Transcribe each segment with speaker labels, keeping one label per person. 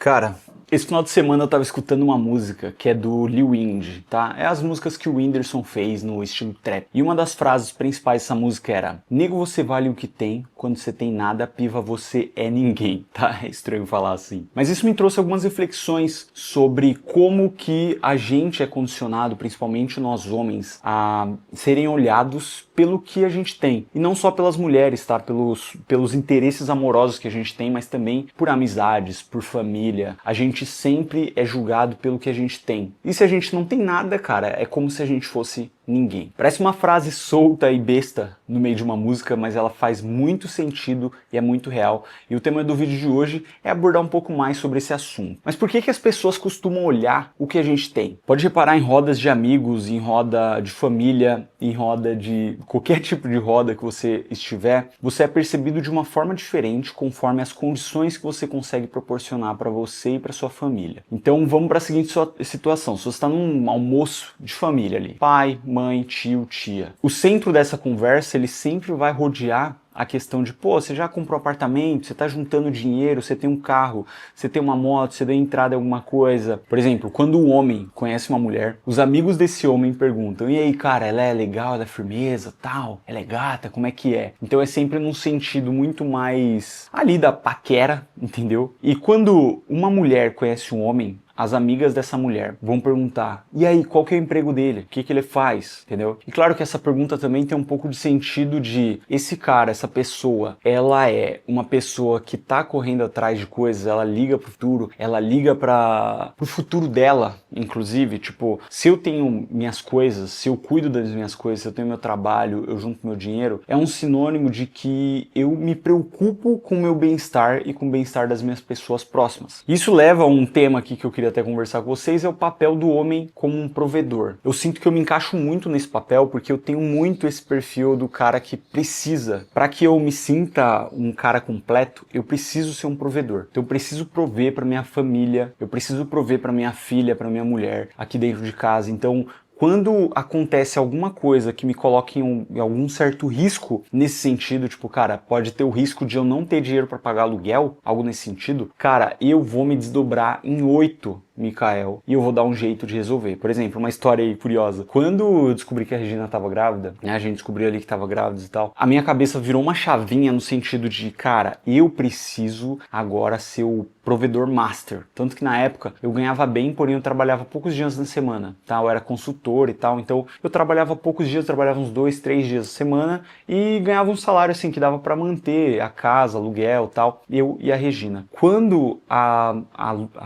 Speaker 1: Cara, esse final de semana eu tava escutando uma música que é do Lil Indy, tá? É as músicas que o Whindersson fez no estilo trap. E uma das frases principais dessa música era: nego, você vale o que tem, quando você tem nada, piva, você é ninguém, tá? É estranho falar assim. Mas isso me trouxe algumas reflexões sobre como que a gente é condicionado, principalmente nós homens, a serem olhados pelo que a gente tem. E não só pelas mulheres, tá? Pelos interesses amorosos que a gente tem, mas também por amizades, por família. A gente sempre é julgado pelo que a gente tem. E se a gente não tem nada, cara, é como se a gente fosse ninguém. Parece uma frase solta e besta no meio de uma música, mas ela faz muito sentido e é muito real. E o tema do vídeo de hoje é abordar um pouco mais sobre esse assunto. Mas por que que as pessoas costumam olhar o que a gente tem? Pode reparar em rodas de amigos, em roda de família, em roda de qualquer tipo de roda que você estiver, você é percebido de uma forma diferente conforme as condições que você consegue proporcionar para você e para sua família. Então vamos para a seguinte situação: se você está num almoço de família ali, pai, mãe, tio, tia, o centro dessa conversa ele sempre vai rodear a questão de, pô, você já comprou apartamento, você tá juntando dinheiro, você tem um carro, você tem uma moto, você deu entrada em alguma coisa. Por exemplo, quando um homem conhece uma mulher, os amigos desse homem perguntam: e aí, cara, ela é legal, ela é firmeza, tal, ela é gata, como é que é? Então é sempre num sentido muito mais ali da paquera, entendeu? E quando uma mulher conhece um homem, as amigas dessa mulher vão perguntar: e aí, qual que é o emprego dele? O que que ele faz? Entendeu? E claro que essa pergunta também tem um pouco de sentido de esse cara, essa pessoa, ela é uma pessoa que tá correndo atrás de coisas, ela liga pro futuro, ela liga pro futuro dela, inclusive, tipo, se eu tenho minhas coisas, se eu cuido das minhas coisas, se eu tenho meu trabalho, eu junto meu dinheiro, é um sinônimo de que eu me preocupo com o meu bem-estar e com o bem-estar das minhas pessoas próximas. Isso leva a um tema aqui que eu queria até conversar com vocês, é o papel do homem como um provedor. Eu sinto que eu me encaixo muito nesse papel porque eu tenho muito esse perfil do cara que precisa. Para que eu me sinta um cara completo, eu preciso ser um provedor. Então eu preciso prover para minha família, eu preciso prover para minha filha, para minha mulher aqui dentro de casa. Então, quando acontece alguma coisa que me coloque em algum certo risco nesse sentido, tipo, cara, pode ter o risco de eu não ter dinheiro para pagar aluguel, algo nesse sentido, cara, eu vou me desdobrar em 8, Mikael, e eu vou dar um jeito de resolver. Por exemplo, uma história aí curiosa. Quando eu descobri que a Regina tava grávida, né, a gente descobriu ali que tava grávida e tal, a minha cabeça virou uma chavinha no sentido de, cara, eu preciso agora ser o provedor master. Tanto que na época eu ganhava bem, porém eu trabalhava poucos dias na semana, tá? Eu era consultor e tal, então eu trabalhava poucos dias, trabalhava uns 2, 3 dias na semana e ganhava um salário assim que dava para manter a casa, aluguel e tal, eu e a Regina. Quando a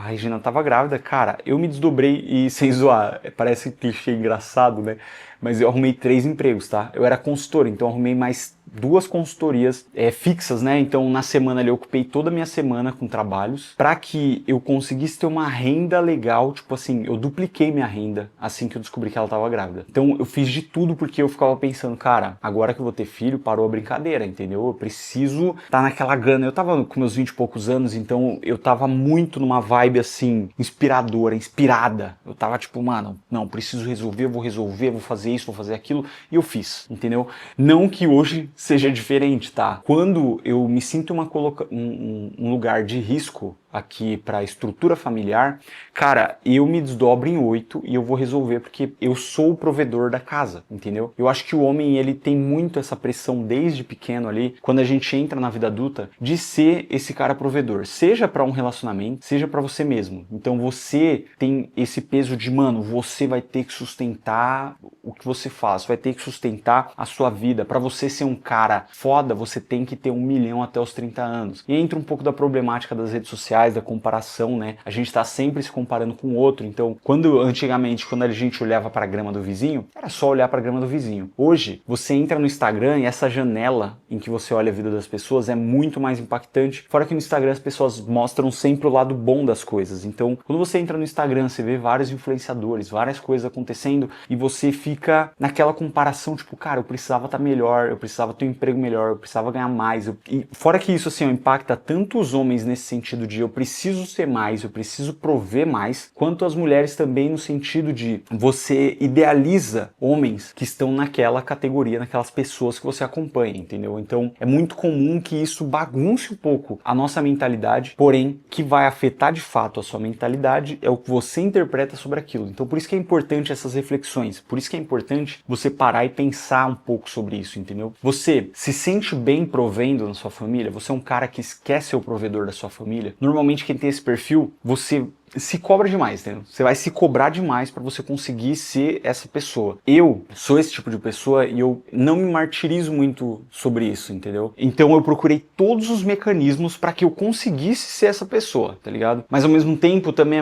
Speaker 1: Regina tava grávida, cara, eu me desdobrei e, sem zoar, parece clichê engraçado, né? Mas eu arrumei 3 empregos, tá? Eu era consultor, então eu arrumei mais 2 consultorias fixas, né? Então na semana ali eu ocupei toda a minha semana com trabalhos para que eu conseguisse ter uma renda legal, tipo assim, eu dupliquei minha renda assim que eu descobri que ela tava grávida. Então eu fiz de tudo porque eu ficava pensando, cara, agora que eu vou ter filho, parou a brincadeira, entendeu? Eu preciso tá naquela gana. Eu tava com meus 20 e poucos anos, então eu tava muito numa vibe assim, inspiradora, inspirada. Eu tava tipo, mano, não, preciso resolver, vou fazer isso, vou fazer aquilo, e eu fiz, entendeu? Não que hoje seja diferente, tá? Quando eu me sinto um lugar de risco aqui para a estrutura familiar, cara, eu me desdobro em 8 e eu vou resolver porque eu sou o provedor da casa, entendeu? Eu acho que o homem, ele tem muito essa pressão desde pequeno ali, quando a gente entra na vida adulta, de ser esse cara provedor, seja para um relacionamento, seja para você mesmo. Então você tem esse peso de, mano, você vai ter que sustentar o que você faz, vai ter que sustentar a sua vida. Para você ser um cara foda, você tem que ter 1 milhão até os 30 anos. E entra um pouco da problemática das redes sociais, da comparação, né? A gente tá sempre se comparando com o outro. Então, antigamente, quando a gente olhava para a grama do vizinho, era só olhar para a grama do vizinho. Hoje, você entra no Instagram e essa janela em que você olha a vida das pessoas é muito mais impactante. Fora que no Instagram as pessoas mostram sempre o lado bom das coisas. Então, quando você entra no Instagram, você vê vários influenciadores, várias coisas acontecendo e você fica naquela comparação, tipo, cara, eu precisava estar melhor, eu precisava ter um emprego melhor, eu precisava ganhar mais. E fora que isso, assim, impacta tanto os homens nesse sentido de eu eu preciso ser mais, eu preciso prover mais, quanto as mulheres também no sentido de você idealiza homens que estão naquela categoria, naquelas pessoas que você acompanha, entendeu? Então é muito comum que isso bagunce um pouco a nossa mentalidade, porém que vai afetar de fato a sua mentalidade é o que você interpreta sobre aquilo. Então por isso que é importante essas reflexões, por isso que é importante você parar e pensar um pouco sobre isso, entendeu? Você se sente bem provendo na sua família? Você é um cara que quer ser o provedor da sua família? Normalmente quem tem esse perfil, você se cobra demais, entendeu? Você vai se cobrar demais para você conseguir ser essa pessoa. Eu sou esse tipo de pessoa e eu não me martirizo muito sobre isso, entendeu? Então eu procurei todos os mecanismos para que eu conseguisse ser essa pessoa, tá ligado? Mas ao mesmo tempo também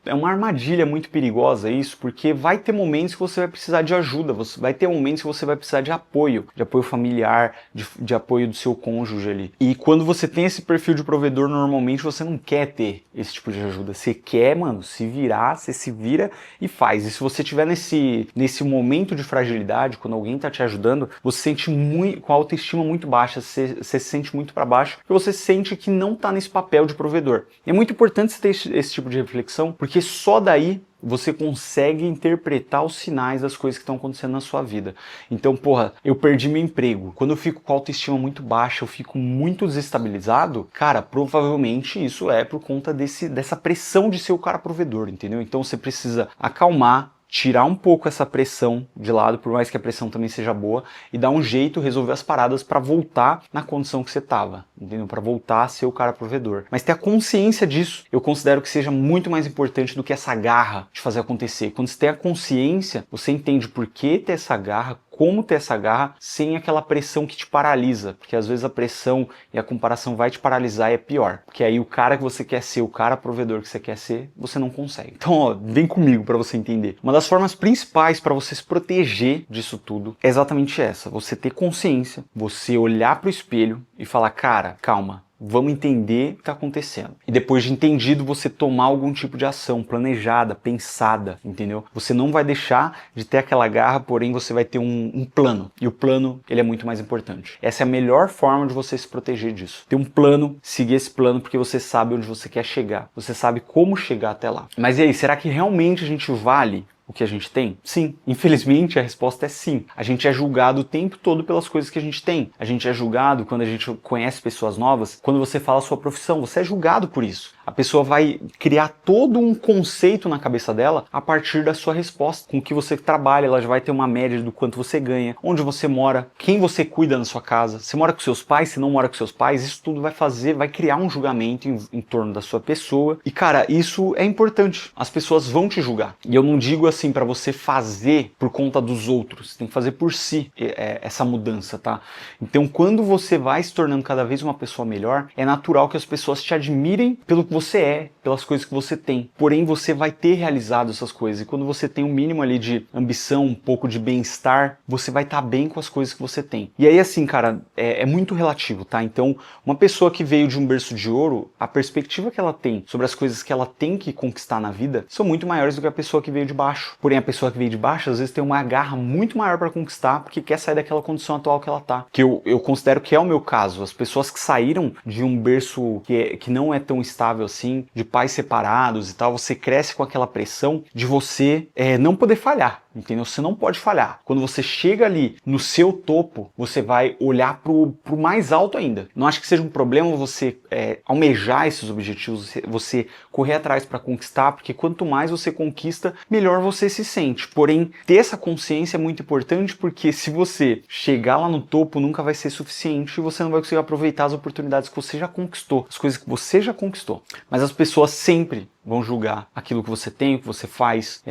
Speaker 1: é uma armadilha muito perigosa isso, porque vai ter momentos que você vai precisar de ajuda, vai ter momentos que você vai precisar de apoio familiar, de apoio do seu cônjuge ali. E quando você tem esse perfil de provedor, normalmente você não quer ter esse tipo de ajuda. Você quer, mano, se virar, você se vira e faz. E se você tiver nesse momento de fragilidade, quando alguém tá te ajudando, você se sente muito, com a autoestima muito baixa, você se sente muito para baixo, porque você sente que não tá nesse papel de provedor. E é muito importante você ter esse tipo de reflexão, porque só daí você consegue interpretar os sinais das coisas que estão acontecendo na sua vida. Então, porra, eu perdi meu emprego. Quando eu fico com a autoestima muito baixa, eu fico muito desestabilizado, cara, provavelmente isso é por conta dessa pressão de ser o cara provedor, entendeu? Então você precisa acalmar, tirar um pouco essa pressão de lado, por mais que a pressão também seja boa, e dar um jeito, resolver as paradas para voltar na condição que você tava, entendeu? Para voltar a ser o cara provedor. Mas ter a consciência disso, eu considero que seja muito mais importante do que essa garra de fazer acontecer. Quando você tem a consciência, você entende por que ter essa garra, como ter essa garra sem aquela pressão que te paralisa, porque às vezes a pressão e a comparação vai te paralisar e é pior, porque aí o cara que você quer ser, o cara provedor que você quer ser, você não consegue. Então, ó, vem comigo para você entender. Uma das formas principais para você se proteger disso tudo é exatamente essa, você ter consciência, você olhar pro espelho e falar, cara, calma, vamos entender o que está acontecendo. E depois de entendido, você tomar algum tipo de ação planejada, pensada, entendeu? Você não vai deixar de ter aquela garra, porém você vai ter um plano. E o plano, ele é muito mais importante. Essa é a melhor forma de você se proteger disso. Ter um plano, seguir esse plano, porque você sabe onde você quer chegar. Você sabe como chegar até lá. Mas e aí, será que realmente a gente vale o que a gente tem? Sim. Infelizmente, a resposta é sim. A gente é julgado o tempo todo pelas coisas que a gente tem. A gente é julgado quando a gente conhece pessoas novas. Quando você fala a sua profissão, você é julgado por isso. A pessoa vai criar todo um conceito na cabeça dela a partir da sua resposta. Com o que você trabalha, ela já vai ter uma média do quanto você ganha, onde você mora, quem você cuida na sua casa. Você mora com seus pais, se não mora com seus pais, isso tudo vai criar um julgamento em torno da sua pessoa. E, cara, isso é importante. As pessoas vão te julgar. E eu não digo assim para você fazer por conta dos outros, você tem que fazer por si essa mudança, tá? Então quando você vai se tornando cada vez uma pessoa melhor, é natural que as pessoas te admirem pelo que você é, pelas coisas que você tem. Porém você vai ter realizado essas coisas e quando você tem um mínimo ali de ambição, um pouco de bem-estar, você vai estar bem com as coisas que você tem. E aí assim, cara, é muito relativo, tá? Então uma pessoa que veio de um berço de ouro, a perspectiva que ela tem sobre as coisas que ela tem que conquistar na vida são muito maiores do que a pessoa que veio de baixo. Porém, a pessoa que veio de baixo, às vezes tem uma garra muito maior para conquistar, porque quer sair daquela condição atual que ela tá. Que eu considero que é o meu caso. As pessoas que saíram de um berço que não é tão estável assim, de pais separados e tal, você cresce com aquela pressão de você não poder falhar. Entendeu? Você não pode falhar. Quando você chega ali no seu topo, você vai olhar pro mais alto ainda. Não acho que seja um problema você almejar esses objetivos, você correr atrás para conquistar, porque quanto mais você conquista, melhor você se sente. Porém, ter essa consciência é muito importante, porque se você chegar lá no topo, nunca vai ser suficiente e você não vai conseguir aproveitar as oportunidades que você já conquistou, as coisas que você já conquistou. Mas as pessoas sempre vão julgar aquilo que você tem, o que você faz,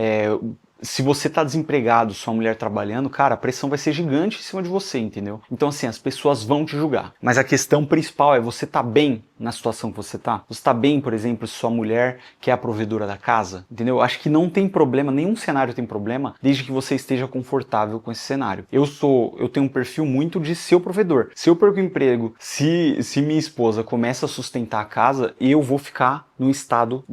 Speaker 1: se você tá desempregado, sua mulher trabalhando, cara, a pressão vai ser gigante em cima de você, entendeu? Então assim, as pessoas vão te julgar. Mas a questão principal é você tá bem na situação que você tá? Você tá bem, por exemplo, se sua mulher que é a provedora da casa, entendeu? Acho que não tem problema, nenhum cenário tem problema, desde que você esteja confortável com esse cenário. Eu tenho um perfil muito de ser o provedor. Se eu perco o emprego, se minha esposa começa a sustentar a casa, eu vou ficar num estado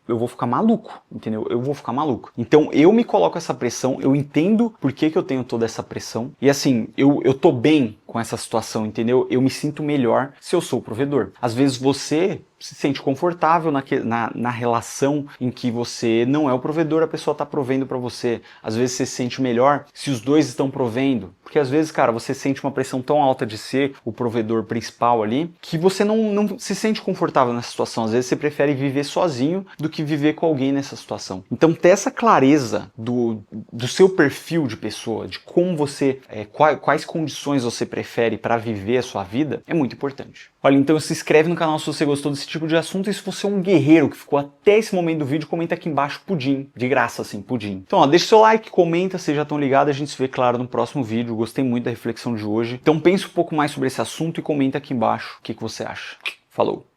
Speaker 1: eu vou ficar maluco, entendeu? Eu vou ficar maluco. Então eu me coloco essa pressão, eu entendo por que eu tenho toda essa pressão, e assim, eu tô bem com essa situação, entendeu? Eu me sinto melhor se eu sou o provedor. Às vezes você se sente confortável na relação em que você não é o provedor, a pessoa está provendo para você. Às vezes você se sente melhor se os dois estão provendo. Porque às vezes, cara, você sente uma pressão tão alta de ser o provedor principal ali, que você não se sente confortável nessa situação. Às vezes você prefere viver sozinho do que viver com alguém nessa situação. Então ter essa clareza do seu perfil de pessoa, de como você, quais condições você prefere para viver a sua vida, é muito importante. Olha, então se inscreve no canal se você gostou desse tipo de assunto, e se você é um guerreiro que ficou até esse momento do vídeo, comenta aqui embaixo pudim, de graça assim, pudim. Então ó, deixa seu like, comenta, vocês já estão ligados, a gente se vê, claro, no próximo vídeo. Gostei muito da reflexão de hoje, então pense um pouco mais sobre esse assunto e comenta aqui embaixo o que você acha. Falou!